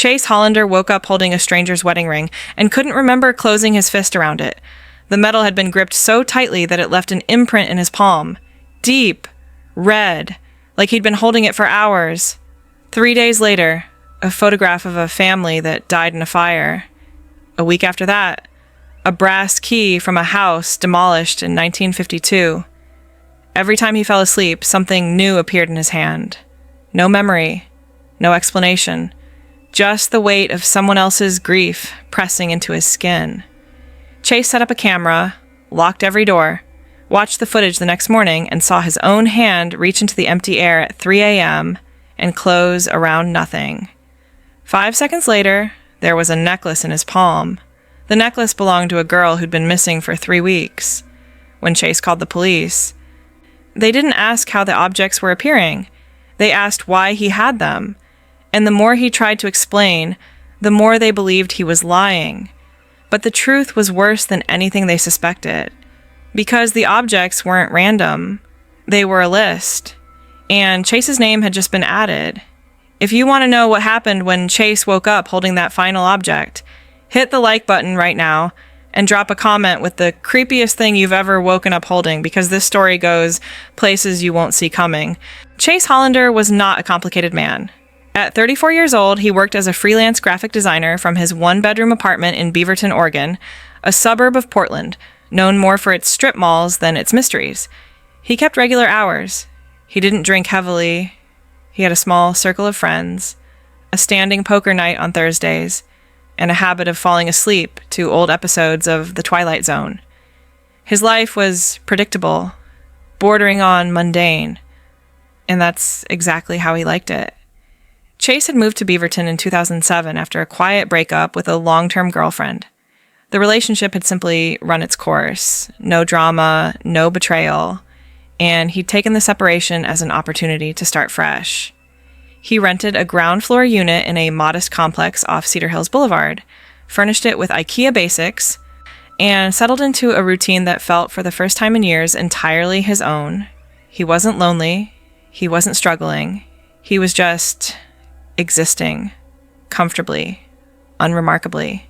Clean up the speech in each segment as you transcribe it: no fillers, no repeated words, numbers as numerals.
Chace Hollander woke up holding a stranger's wedding ring and couldn't remember closing his fist around it. The metal had been gripped so tightly that it left an imprint in his palm. Deep, red, like he'd been holding it for hours. 3 days later, a photograph of a family that died in a fire. A week after that, a brass key from a house demolished in 1952. Every time he fell asleep, something new appeared in his hand. No memory, no explanation, just the weight of someone else's grief pressing into his skin. Chace set up a camera, locked every door, watched the footage the next morning, and saw his own hand reach into the empty air at 3 a.m. and close around nothing. 5 seconds later, there was a necklace in his palm. The necklace belonged to a girl who'd been missing for 3 weeks. When Chace called the police, they didn't ask how the objects were appearing. They asked why he had them. And the more he tried to explain, the more they believed he was lying. But the truth was worse than anything they suspected. Because the objects weren't random. They were a list. And Chace's name had just been added. If you want to know what happened when Chace woke up holding that final object, hit the like button right now and drop a comment with the creepiest thing you've ever woken up holding, because this story goes places you won't see coming. Chace Hollander was not a complicated man. At 34 years old, he worked as a freelance graphic designer from his one-bedroom apartment in Beaverton, Oregon, a suburb of Portland, known more for its strip malls than its mysteries. He kept regular hours. He didn't drink heavily. He had a small circle of friends, a standing poker night on Thursdays, and a habit of falling asleep to old episodes of The Twilight Zone. His life was predictable, bordering on mundane, and that's exactly how he liked it. Chace had moved to Beaverton in 2007 after a quiet breakup with a long-term girlfriend. The relationship had simply run its course. No drama, no betrayal, and he'd taken the separation as an opportunity to start fresh. He rented a ground floor unit in a modest complex off Cedar Hills Boulevard, furnished it with IKEA basics, and settled into a routine that felt, for the first time in years, entirely his own. He wasn't lonely. He wasn't struggling. He was just existing, comfortably, unremarkably.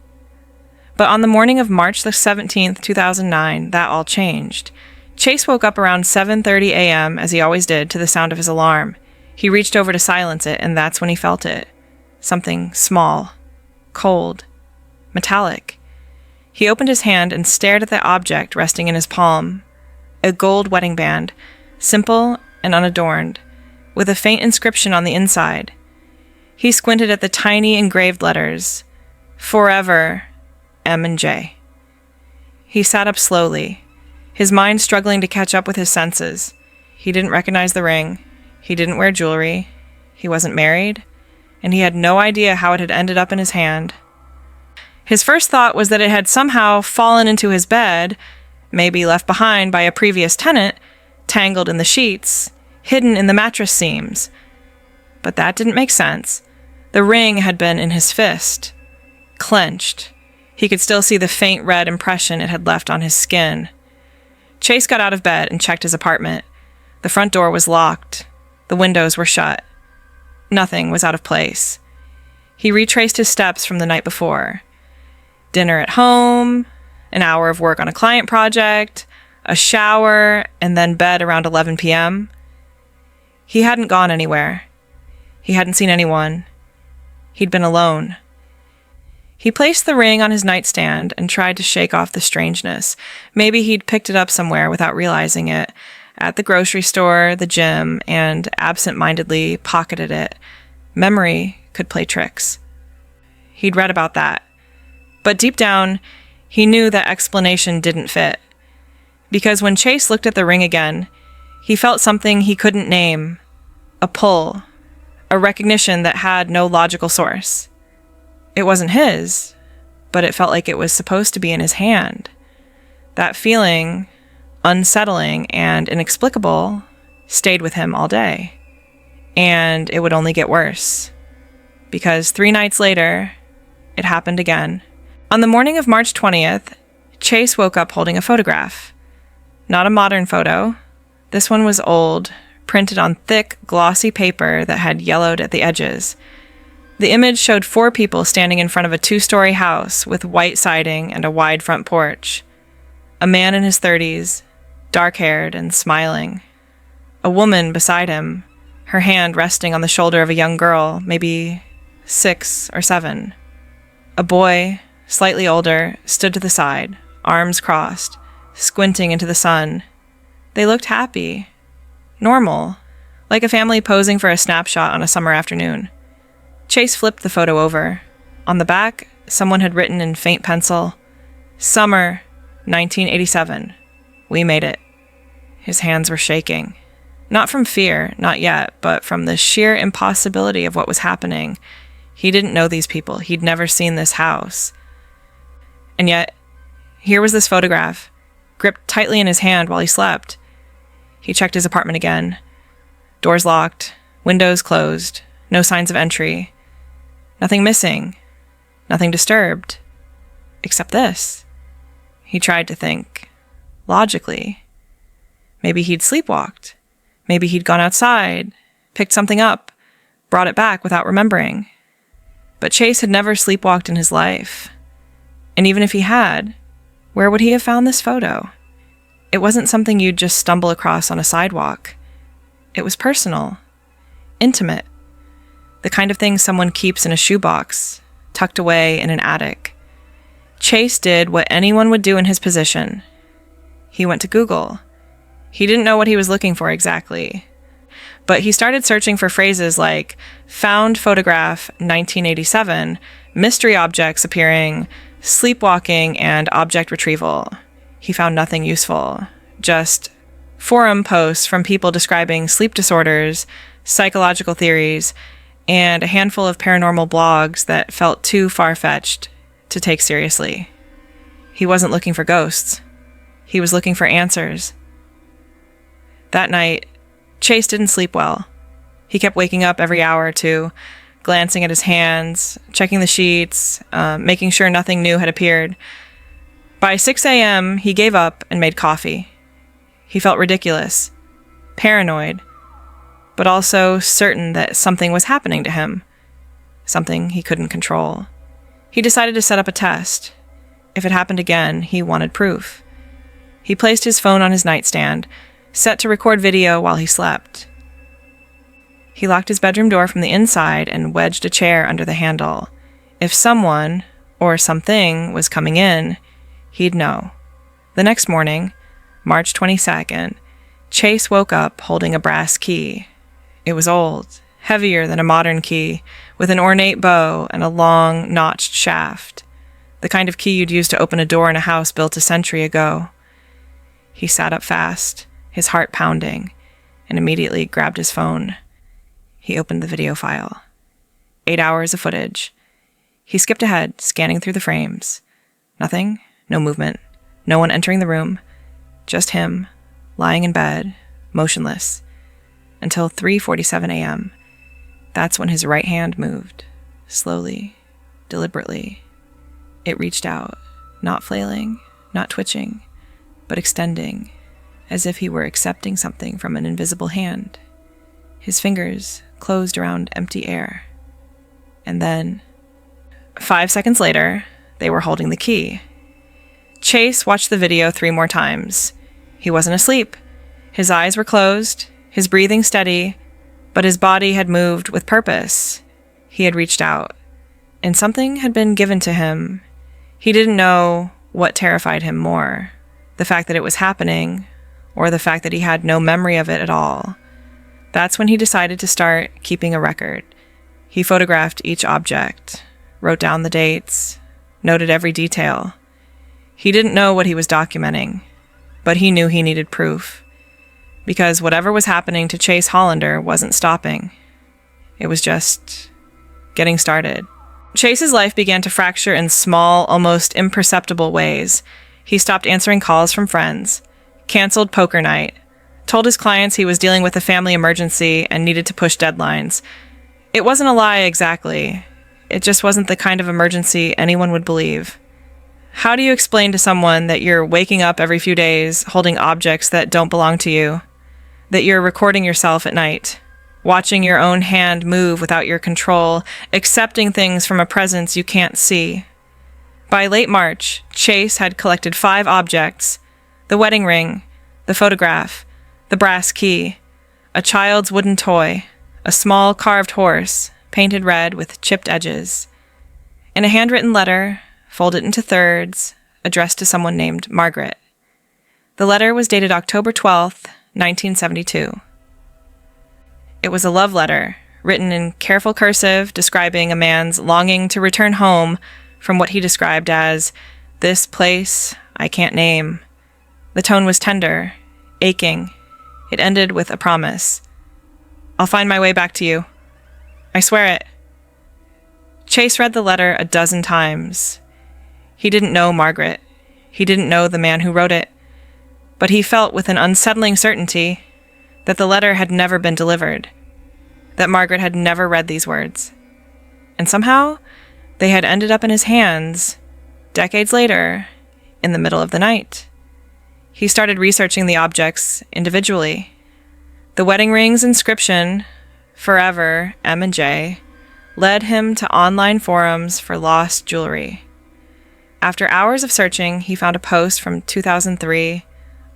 But on the morning of March the 17th, 2009, that all changed. Chace woke up around 7:30 a.m., as he always did, to the sound of his alarm. He reached over to silence it, and that's when he felt it. Something small, cold, metallic. He opened his hand and stared at the object resting in his palm. A gold wedding band, simple and unadorned, with a faint inscription on the inside. He squinted at the tiny engraved letters, "Forever, M and J." He sat up slowly, his mind struggling to catch up with his senses. He didn't recognize the ring. He didn't wear jewelry. He wasn't married. And he had no idea how it had ended up in his hand. His first thought was that it had somehow fallen into his bed, maybe left behind by a previous tenant, tangled in the sheets, hidden in the mattress seams. But that didn't make sense. The ring had been in his fist, clenched. He could still see the faint red impression it had left on his skin. Chace got out of bed and checked his apartment. The front door was locked. The windows were shut. Nothing was out of place. He retraced his steps from the night before. Dinner at home, an hour of work on a client project, a shower, and then bed around 11 p.m. He hadn't gone anywhere. He hadn't seen anyone. He'd been alone. He placed the ring on his nightstand and tried to shake off the strangeness. Maybe he'd picked it up somewhere without realizing it, at the grocery store, the gym, and absent-mindedly pocketed it. Memory could play tricks. He'd read about that. But deep down, he knew that explanation didn't fit. Because when Chace looked at the ring again, he felt something he couldn't name. A pull. A recognition that had no logical source. It wasn't his, but it felt like it was supposed to be in his hand. That feeling, unsettling and inexplicable, stayed with him all day. And it would only get worse. Because 3 nights later, it happened again. On the morning of March 20th, Chace woke up holding a photograph. Not a modern photo. This one was old, printed on thick, glossy paper that had yellowed at the edges. The image showed 4 people standing in front of a 2-story house with white siding and a wide front porch. A man in his 30s, dark-haired and smiling. A woman beside him, her hand resting on the shoulder of a young girl, maybe 6 or 7. A boy, slightly older, stood to the side, arms crossed, squinting into the sun. They looked happy, normal, like a family posing for a snapshot on a summer afternoon. Chace flipped the photo over. On the back, someone had written in faint pencil, "Summer, 1987. We made it." His hands were shaking. Not from fear, not yet, but from the sheer impossibility of what was happening. He didn't know these people. He'd never seen this house. And yet, here was this photograph, gripped tightly in his hand while he slept. He checked his apartment again. Doors locked, windows closed, no signs of entry. Nothing missing, nothing disturbed, except this. He tried to think, logically. Maybe he'd sleepwalked. Maybe he'd gone outside, picked something up, brought it back without remembering. But Chace had never sleepwalked in his life. And even if he had, where would he have found this photo? It wasn't something you'd just stumble across on a sidewalk. It was personal, intimate, the kind of thing someone keeps in a shoebox, tucked away in an attic. Chace did what anyone would do in his position. He went to Google. He didn't know what he was looking for exactly, but he started searching for phrases like "found photograph 1987, mystery objects appearing, sleepwalking, and object retrieval." He found nothing useful, just forum posts from people describing sleep disorders, psychological theories, and a handful of paranormal blogs that felt too far-fetched to take seriously. He wasn't looking for ghosts. He was looking for answers. That night, Chace didn't sleep well. He kept waking up every hour or two, glancing at his hands, checking the sheets, making sure nothing new had appeared. By 6 a.m., he gave up and made coffee. He felt ridiculous, paranoid, but also certain that something was happening to him, something he couldn't control. He decided to set up a test. If it happened again, he wanted proof. He placed his phone on his nightstand, set to record video while he slept. He locked his bedroom door from the inside and wedged a chair under the handle. If someone, or something, was coming in, he'd know. The next morning, March 22nd, Chace woke up holding a brass key. It was old, heavier than a modern key, with an ornate bow and a long, notched shaft, the kind of key you'd use to open a door in a house built a century ago. He sat up fast, his heart pounding, and immediately grabbed his phone. He opened the video file. 8 hours of footage. He skipped ahead, scanning through the frames. Nothing, no movement, no one entering the room, just him, lying in bed, motionless, until 3:47 a.m. That's when his right hand moved, slowly, deliberately. It reached out, not flailing, not twitching, but extending, as if he were accepting something from an invisible hand. His fingers closed around empty air. And then, 5 seconds later, they were holding the key. Chace watched the video 3 more times. He wasn't asleep. His eyes were closed, his breathing steady, but his body had moved with purpose. He had reached out, and something had been given to him. He didn't know what terrified him more, the fact that it was happening, or the fact that he had no memory of it at all. That's when he decided to start keeping a record. He photographed each object, wrote down the dates, noted every detail. He didn't know what he was documenting, but he knew he needed proof. Because whatever was happening to Chace Hollander wasn't stopping. It was just getting started. Chace's life began to fracture in small, almost imperceptible ways. He stopped answering calls from friends, canceled poker night, told his clients he was dealing with a family emergency and needed to push deadlines. It wasn't a lie exactly. It just wasn't the kind of emergency anyone would believe. How do you explain to someone that you're waking up every few days holding objects that don't belong to you? That you're recording yourself at night? watching your own hand move without your control, accepting things from a presence you can't see. By late March, Chace had collected 5 objects: the wedding ring, the photograph, the brass key, a child's wooden toy, a small carved horse, painted red with chipped edges, and a handwritten letter, folded into thirds, addressed to someone named Margaret. The letter was dated October 12th, 1972. It was a love letter, written in careful cursive, describing a man's longing to return home from what he described as this place I can't name. The tone was tender, aching. It ended with a promise. "I'll find my way back to you. I swear it." Chace read the letter a dozen times. He didn't know Margaret. He didn't know the man who wrote it. But he felt with an unsettling certainty that the letter had never been delivered, that Margaret had never read these words. And somehow, they had ended up in his hands, decades later, in the middle of the night. He started researching the objects individually. The wedding ring's inscription, "Forever, M and J," led him to online forums for lost jewelry. After hours of searching, he found a post from 2003.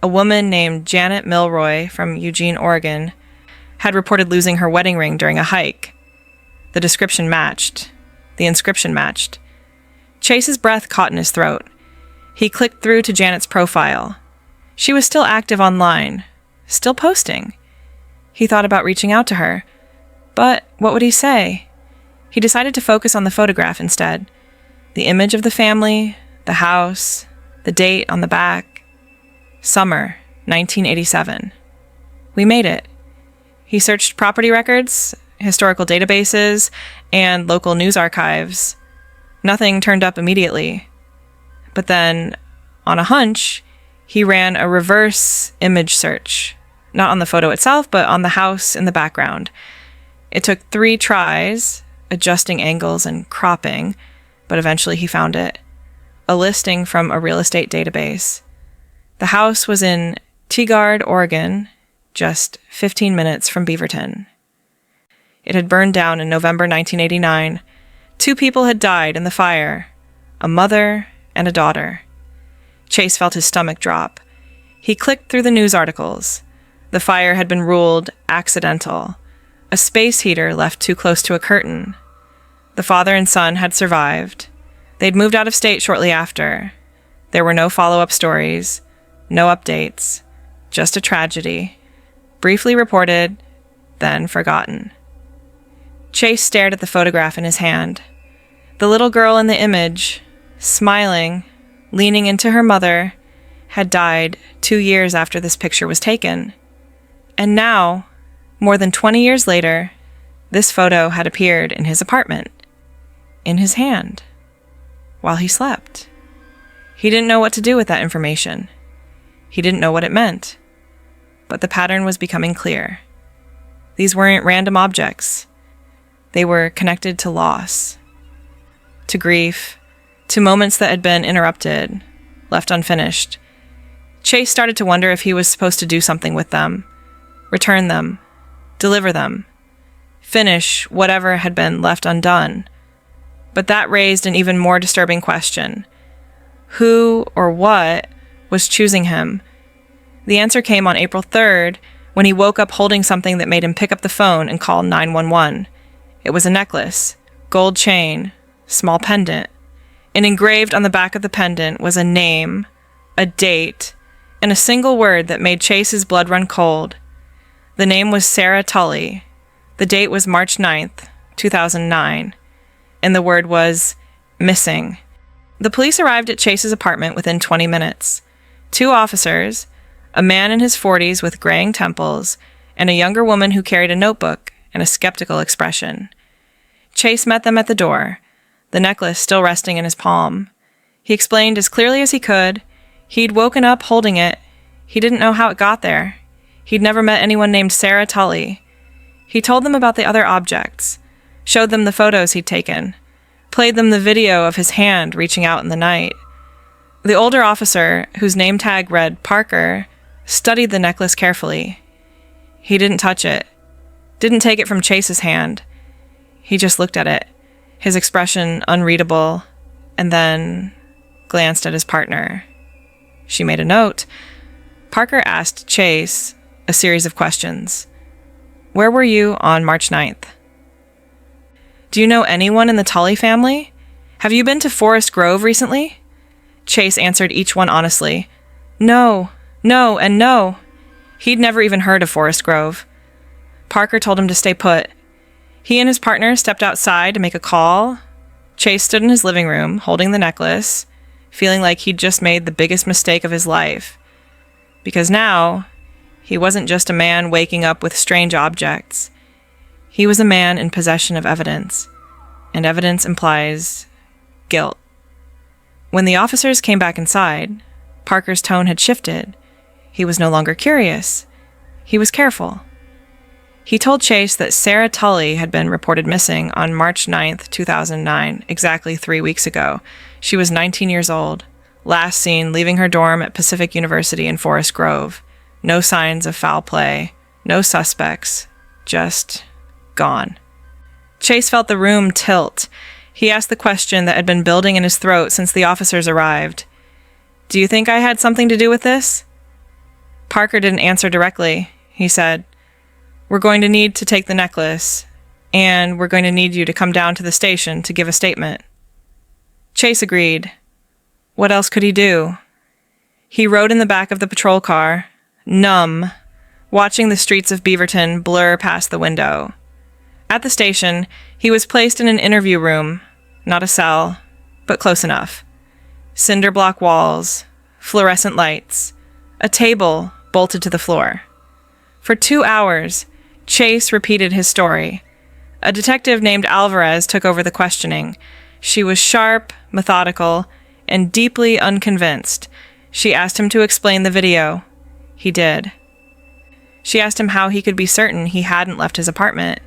A woman named Janet Milroy from Eugene, Oregon, had reported losing her wedding ring during a hike. The description matched. The inscription matched. Chace's breath caught in his throat. He clicked through to Janet's profile. She was still active online, still posting. He thought about reaching out to her. But what would he say? He decided to focus on the photograph instead. The image of the family, the house, the date on the back. Summer, 1987. We made it. He searched property records, historical databases, and local news archives. Nothing turned up immediately. But then, on a hunch, he ran a reverse image search. Not on the photo itself, but on the house in the background. It took 3 tries, adjusting angles and cropping, but eventually he found it. A listing from a real estate database. The house was in Tigard, Oregon, just 15 minutes from Beaverton. It had burned down in November 1989. 2 people had died in the fire, a mother and a daughter. Chace felt his stomach drop. He clicked through the news articles. The fire had been ruled accidental, a space heater left too close to a curtain. The father and son had survived. They'd moved out of state shortly after. There were no follow-up stories, no updates, just a tragedy, briefly reported, then forgotten. Chace stared at the photograph in his hand. The little girl in the image, smiling, leaning into her mother, had died 2 years after this picture was taken. And now, more than 20 years later, this photo had appeared in his apartment, in his hand, while he slept. He didn't know what to do with that information. He didn't know what it meant. But the pattern was becoming clear. These weren't random objects. They were connected to loss, to grief, to moments that had been interrupted, left unfinished. Chace started to wonder if he was supposed to do something with them, return them, deliver them, finish whatever had been left undone. But that raised an even more disturbing question. Who or what was choosing him? The answer came on April 3rd, when he woke up holding something that made him pick up the phone and call 911. It was a necklace, gold chain, small pendant. And engraved on the back of the pendant was a name, a date, and a single word that made Chace's blood run cold. The name was Sarah Tully. The date was March 9th, 2009. And the word was missing. The police arrived at Chace's apartment within 20 minutes. 2 officers, a man in his 40s with graying temples, and a younger woman who carried a notebook and a skeptical expression. Chace met them at the door, the necklace still resting in his palm. He explained as clearly as he could. He'd woken up holding it. He didn't know how it got there. He'd never met anyone named Sarah Tully. He told them about the other objects, showed them the photos he'd taken, played them the video of his hand reaching out in the night. The older officer, whose name tag read Parker, studied the necklace carefully. He didn't touch it. didn't take it from Chace's hand. He just looked at it, his expression unreadable, and then glanced at his partner. She made a note. Parker asked Chace a series of questions. Where were you on March 9th? Do you know anyone in the Tully family? Have you been to Forest Grove recently? Chace answered each one honestly. No, and no. He'd never even heard of Forest Grove. Parker told him to stay put. He and his partner stepped outside to make a call. Chace stood in his living room, holding the necklace, feeling like he'd just made the biggest mistake of his life. Because now, he wasn't just a man waking up with strange objects. He was a man in possession of evidence, and evidence implies guilt. When the officers came back inside, Parker's tone had shifted. He was no longer curious. He was careful. He told Chace that Sarah Tully had been reported missing on March 9th, 2009, exactly 3 weeks ago. She was 19 years old, last seen leaving her dorm at Pacific University in Forest Grove. No signs of foul play, no suspects, just gone. Chace felt the room tilt. He asked the question that had been building in his throat since the officers arrived. Do you think I had something to do with this? Parker didn't answer directly. He said, We're going to need to take the necklace, and we're going to need you to come down to the station to give a statement. Chace agreed. What else could he do? He rode in the back of the patrol car, numb, watching the streets of Beaverton blur past the window. At the station, he was placed in an interview room, not a cell, but close enough. Cinder block walls, fluorescent lights, a table bolted to the floor. For 2 hours, Chace repeated his story. A detective named Alvarez took over the questioning. She was sharp, methodical, and deeply unconvinced. She asked him to explain the video. He did. She asked him how he could be certain he hadn't left his apartment.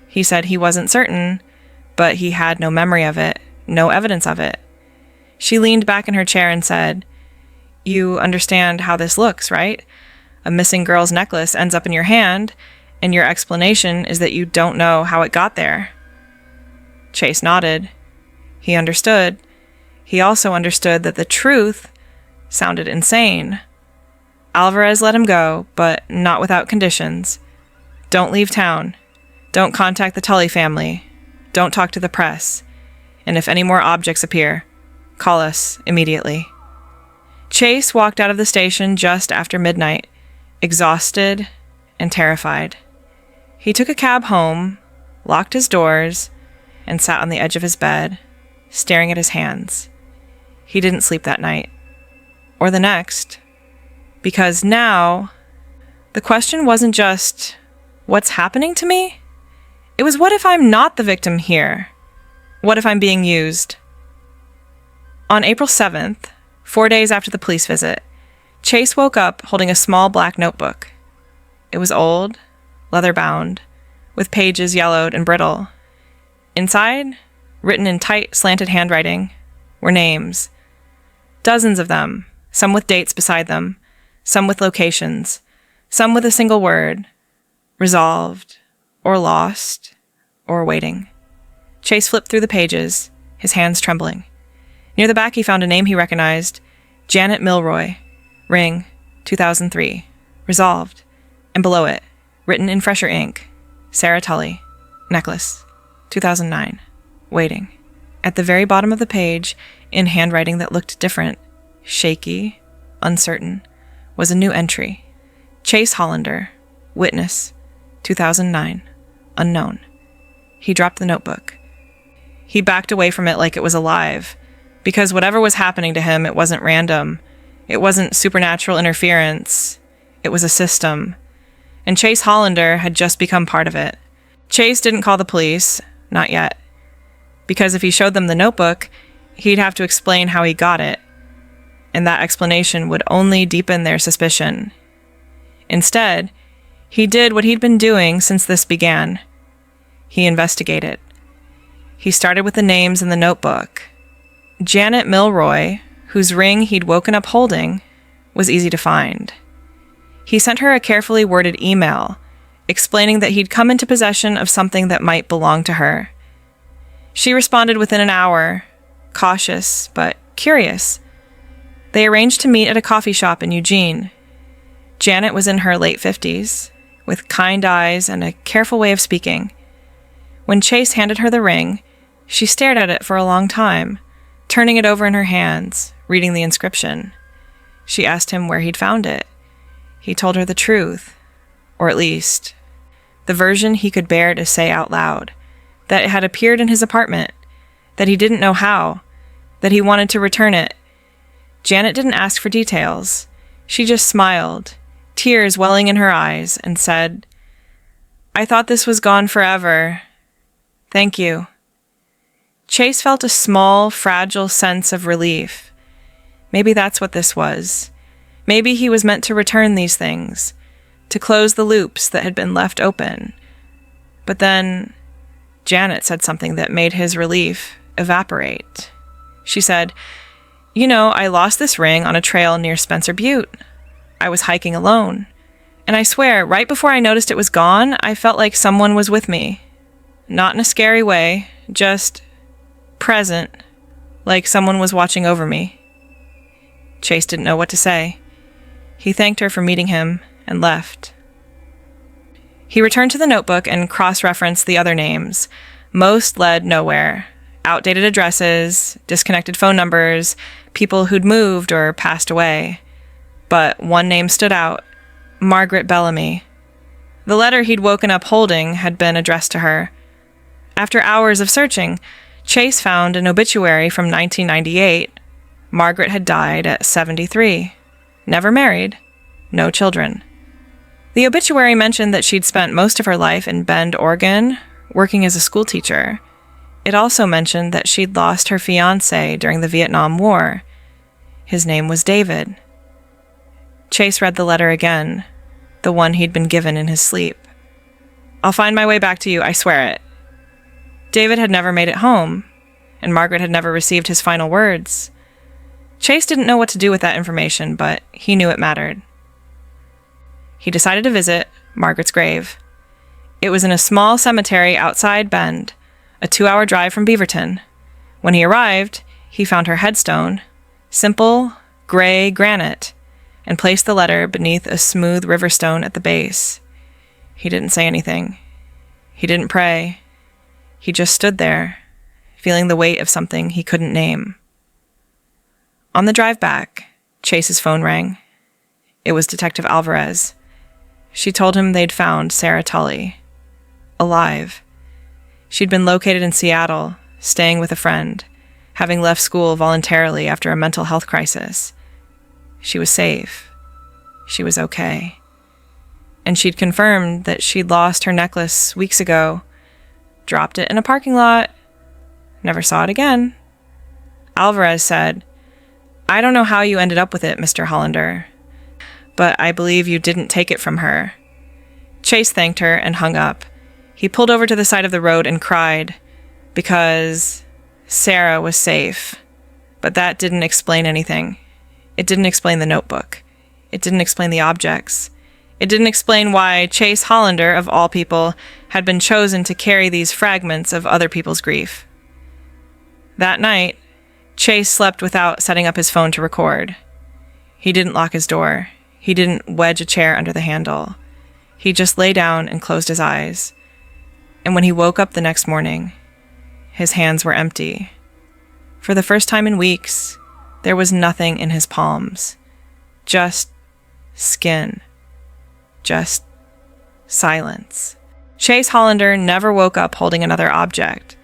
He said he wasn't certain, but he had no memory of it, no evidence of it. She leaned back in her chair and said, You understand how this looks, right? A missing girl's necklace ends up in your hand, and your explanation is that you don't know how it got there. Chace nodded. He understood. He also understood that the truth sounded insane. Alvarez let him go, but not without conditions. Don't leave town. Don't contact the Tully family. Don't talk to the press. And if any more objects appear, call us immediately. Chace walked out of the station just after midnight, exhausted and terrified. He took a cab home, locked his doors, and sat on the edge of his bed, staring at his hands. He didn't sleep that night, or the next, because now, the question wasn't just, what's happening to me? It was, what if I'm not the victim here? What if I'm being used? On April 7th, 4 days after the police visit, Chace woke up holding a small black notebook. It was old, leather-bound, with pages yellowed and brittle. Inside, written in tight, slanted handwriting, were names. Dozens of them, some with dates beside them, some with locations, some with a single word, resolved, or lost, or waiting. Chace flipped through the pages, his hands trembling. Near the back he found a name he recognized, Janet Milroy, ring, 2003, resolved, and below it, written in fresher ink, Sarah Tully, necklace, 2009, waiting. At the very bottom of the page, in handwriting that looked different, shaky, uncertain, was a new entry. Chace Hollander, witness, 2009, unknown. He dropped the notebook. He backed away from it like it was alive, because whatever was happening to him, it wasn't random. It wasn't supernatural interference. It was a system. And Chace Hollander had just become part of it. Chace didn't call the police, not yet. Because if he showed them the notebook, he'd have to explain how he got it. And that explanation would only deepen their suspicion. Instead, he did what he'd been doing since this began. He investigated. He started with the names in the notebook. Janet Milroy, whose ring he'd woken up holding, was easy to find. He sent her a carefully worded email, explaining that he'd come into possession of something that might belong to her. She responded within an hour, cautious but curious. They arranged to meet at a coffee shop in Eugene. Janet was in her late 50s, with kind eyes and a careful way of speaking. When Chace handed her the ring, she stared at it for a long time, turning it over in her hands, reading the inscription. She asked him where he'd found it. He told her the truth, or at least, the version he could bear to say out loud, that it had appeared in his apartment, that he didn't know how, that he wanted to return it. Janet didn't ask for details. She just smiled, tears welling in her eyes, and said, "I thought this was gone forever. Thank you." Chace felt a small, fragile sense of relief. Maybe that's what this was. Maybe he was meant to return these things, to close the loops that had been left open. But then Janet said something that made his relief evaporate. She said, "You know, I lost this ring on a trail near Spencer Butte. I was hiking alone. And I swear, right before I noticed it was gone, I felt like someone was with me. Not in a scary way, just present, like someone was watching over me." Chace didn't know what to say. He thanked her for meeting him and left. He returned to the notebook and cross-referenced the other names. Most led nowhere. Outdated addresses, disconnected phone numbers, people who'd moved or passed away. But one name stood out: Margaret Bellamy. The letter he'd woken up holding had been addressed to her. After hours of searching, Chace found an obituary from 1998. Margaret had died at 73. Never married. No children. The obituary mentioned that she'd spent most of her life in Bend, Oregon, working as a schoolteacher. It also mentioned that she'd lost her fiancé during the Vietnam War. His name was David. Chace read the letter again, the one he'd been given in his sleep. "I'll find my way back to you, I swear it." David had never made it home, and Margaret had never received his final words. Chace didn't know what to do with that information, but he knew it mattered. He decided to visit Margaret's grave. It was in a small cemetery outside Bend, a 2-hour drive from Beaverton. When he arrived, he found her headstone, simple, gray granite, and placed the letter beneath a smooth river stone at the base. He didn't say anything. He didn't pray. He just stood there, feeling the weight of something he couldn't name. On the drive back, Chace's phone rang. It was Detective Alvarez. She told him they'd found Sarah Tully, alive. She'd been located in Seattle, staying with a friend, having left school voluntarily after a mental health crisis. She was safe. She was okay. And she'd confirmed that she'd lost her necklace weeks ago, dropped it in a parking lot, never saw it again. Alvarez said, "I don't know how you ended up with it, Mr. Hollander, but I believe you didn't take it from her." Chace thanked her and hung up. He pulled over to the side of the road and cried, because Sarah was safe. But that didn't explain anything. It didn't explain the notebook. It didn't explain the objects. It didn't explain why Chace Hollander, of all people, had been chosen to carry these fragments of other people's grief. That night, Chace slept without setting up his phone to record. He didn't lock his door. He didn't wedge a chair under the handle. He just lay down and closed his eyes. And when he woke up the next morning, his hands were empty. For the first time in weeks, there was nothing in his palms. Just skin. Just silence. Chace Hollander never woke up holding another object.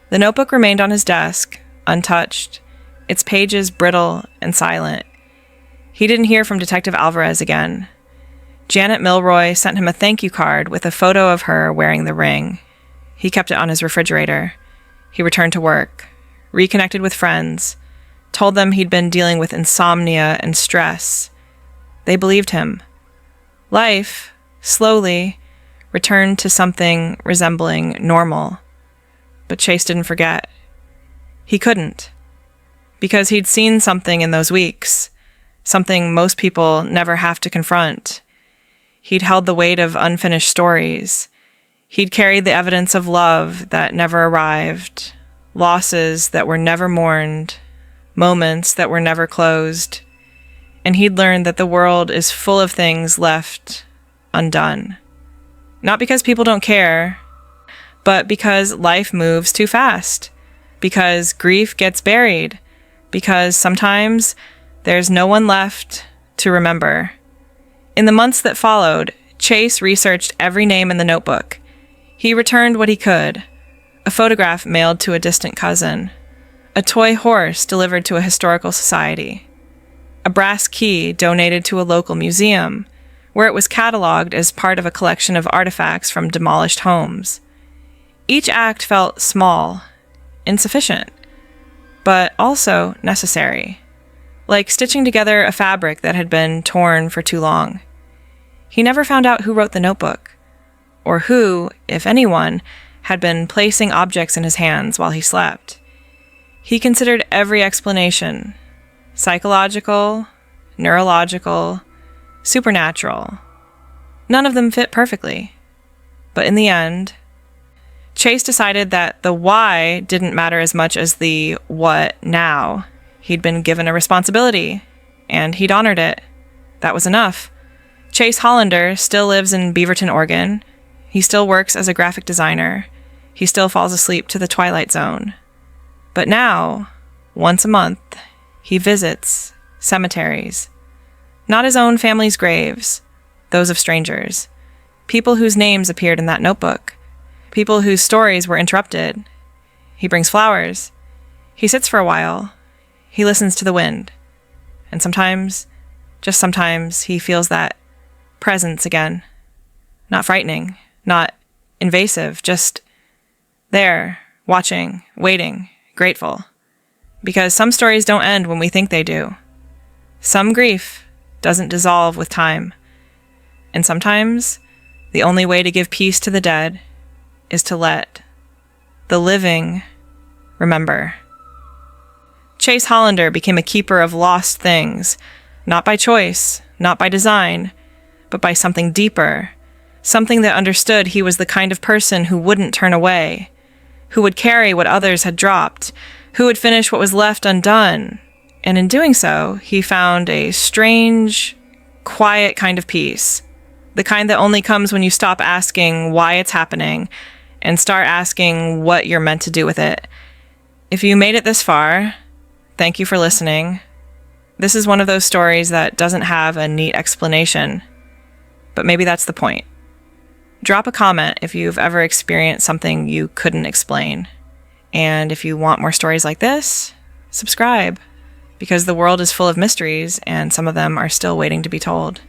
The notebook remained on his desk, untouched, its pages brittle and silent. He didn't hear from Detective Alvarez again. Janet Milroy sent him a thank you card with a photo of her wearing the ring. He kept it on his refrigerator. He returned to work, reconnected with friends, told them he'd been dealing with insomnia and stress. They believed him. Life, slowly, returned to something resembling normal. But Chace didn't forget. He couldn't. Because he'd seen something in those weeks, something most people never have to confront. He'd held the weight of unfinished stories. He'd carried the evidence of love that never arrived, losses that were never mourned, moments that were never closed. And he'd learned that the world is full of things left undone. Not because people don't care, but because life moves too fast, because grief gets buried, because sometimes there's no one left to remember. In the months that followed, Chace researched every name in the notebook. He returned what he could: a photograph mailed to a distant cousin, a toy horse delivered to a historical society, a brass key donated to a local museum, where it was cataloged as part of a collection of artifacts from demolished homes. Each act felt small, insufficient, but also necessary, like stitching together a fabric that had been torn for too long. He never found out who wrote the notebook, or who, if anyone, had been placing objects in his hands while he slept. He considered every explanation: psychological, neurological, supernatural. None of them fit perfectly. But in the end, Chace decided that the why didn't matter as much as the what now. He'd been given a responsibility, and he'd honored it. That was enough. Chace Hollander still lives in Beaverton, Oregon. He still works as a graphic designer. He still falls asleep to the Twilight Zone. But now, once a month, he visits cemeteries. Not his own family's graves, those of strangers. People whose names appeared in that notebook. People whose stories were interrupted. He brings flowers. He sits for a while. He listens to the wind. And sometimes, just sometimes, he feels that presence again. Not frightening, not invasive, just there, watching, waiting, grateful. Because some stories don't end when we think they do. Some grief doesn't dissolve with time. And sometimes, the only way to give peace to the dead is to let the living remember. Chace Hollander became a keeper of lost things, not by choice, not by design, but by something deeper, something that understood he was the kind of person who wouldn't turn away, who would carry what others had dropped, who would finish what was left undone. And in doing so, he found a strange, quiet kind of peace, the kind that only comes when you stop asking why it's happening and start asking what you're meant to do with it. If you made it this far, thank you for listening. This is one of those stories that doesn't have a neat explanation, but maybe that's the point. Drop a comment if you've ever experienced something you couldn't explain. And if you want more stories like this, subscribe, because the world is full of mysteries and some of them are still waiting to be told.